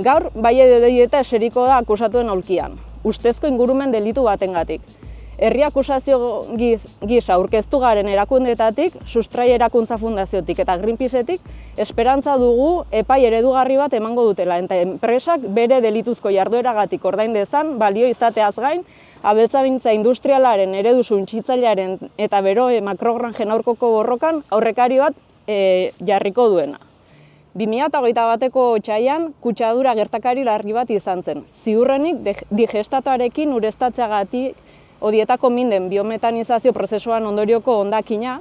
Gaur, bai eta eseriko da akusatuen aulkian, ustezko ingurumen delitu batengatik. Herri akusazio gisa aurkeztu garen erakundeetatik, Sustrai Erakuntza Fundaziotik eta Greenpeacetik, esperantza dugu epai eredugarri bat emango dutela, eta enpresak bere delituzko jardueragatik ordain dezan, balio izateaz gain, abeltzaintza industrialaren eredu suntsitzailearen eta bero makrogranjen aurkako borrokan aurrekari bat jarriko duena. 2021 bateko otsailean kutsadura gertakari larri bat izan zen. Ziurrenik digestatuarekin ureztatzeagatik odietako minden biometanizazio prozesuan ondorioko hondakina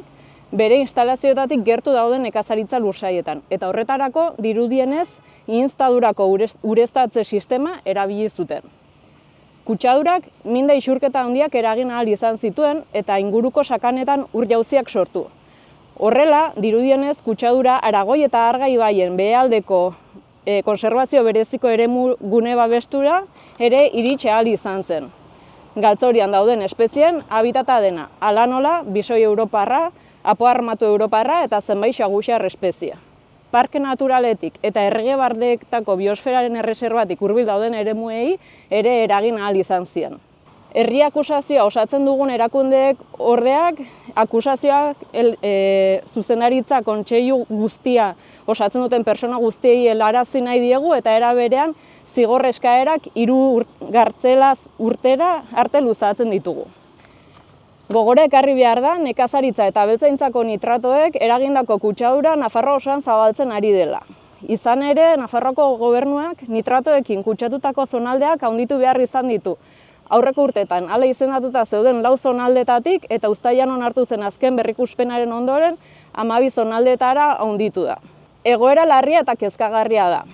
bere instalazioetatik gertu dauden nekazaritza lursaietan. Eta horretarako dirudienez instadurako ureztatze sistema erabili zuten. Kutsadurak minde isurketa handiak eragin ahal izan zituen eta inguruko sakanetan ur-jauziak sortu. Horrela, dirudienez, kutsadura Aragoi eta Arga ibaien behealdeko konserbazio bereziko eremu gune babestura ere iritsi ahal izan zen. Galtzorian dauden espezieen habitata dena, hala nola, bisoi europarra, apo armatu europarra eta zenbait xaguxiar espezie. Parke naturaletik eta erregebardeetako biosferaren erreserbatik hurbil dauden eremuei ere eragin ahal izan zien. Herri akusazioa osatzen dugun erakundeek ordeak akusazioak zuzendaritza kontseilu guztia osatzen duten pertsona guztiei helarazi nahi diegu eta era berean zigor eskaerak 3 gartzelaz urtera arte luzatzen ditugu. Gogora ekarri behar da, nekazaritza eta abeltzaintzako nitratoek eragindako kutsadura Nafarroa osoan zabaltzen ari dela. Izan ere, Nafarroako gobernuak nitratoekin kutsatutako zonaldeak handitu behar izan ditu. Aurreko urtetan, hala izendatuta zeuden 4 zonaldetatik eta uztailean onartu zen azken berrikuspenaren ondoren 12 zonaldetara handitu da. Egoera larria eta kezkagarria da.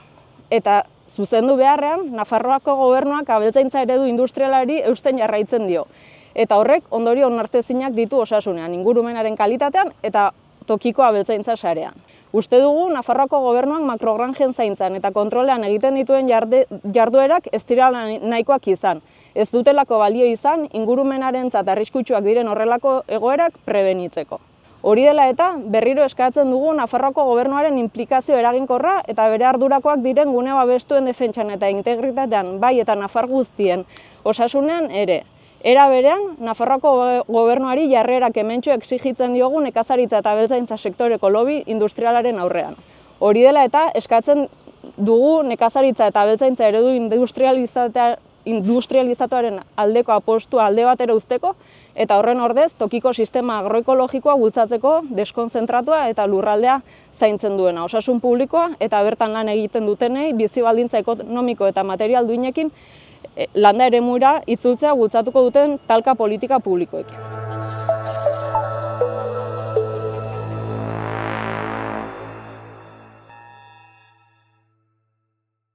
Eta zuzendu beharrean, Nafarroako gobernuak abeltzaintza eredu industrialari eusten jarraitzen dio. Eta horrek ondorio onartezinak ditu osasunean, ingurumenaren kalitatean eta tokiko abeltzaintza sarean. Uste dugu, Nafarroako gobernuak makrogranjen zaintzan eta kontrolean egiten dituen jarduerak ez dira nahikoak izan. Ez dutelako balio izan, ingurumenarentzat arriskutsuak diren horrelako egoerak prebenitzeko. Hori dela eta, berriro eskatzen dugu Nafarroako gobernuaren inplikazio eraginkorra eta bere ardurakoak diren gune babestuen defentsan eta integritatean bai eta Nafar guztien osasunean ere. Era berean, Nafarroako gobernuari jarrerak hementsu exigitzen diogu nekazaritza eta abeltzaintza sektoreko lobby industrialaren aurrean. Hori dela eta eskatzen dugu nekazaritza eta abeltzaintza eredu industrializatuaren aldeko apostua alde batera uzteko eta horren ordez tokiko sistema agroekologikoa bultzatzeko deskonzentratua eta lurraldea zaintzen duena, osasun publikoa eta bertan lan egiten dutenei bizi baldintza ekonomiko eta material duinekin landa eremuera itzultzea bultzatuko duten talka politika publikoekin.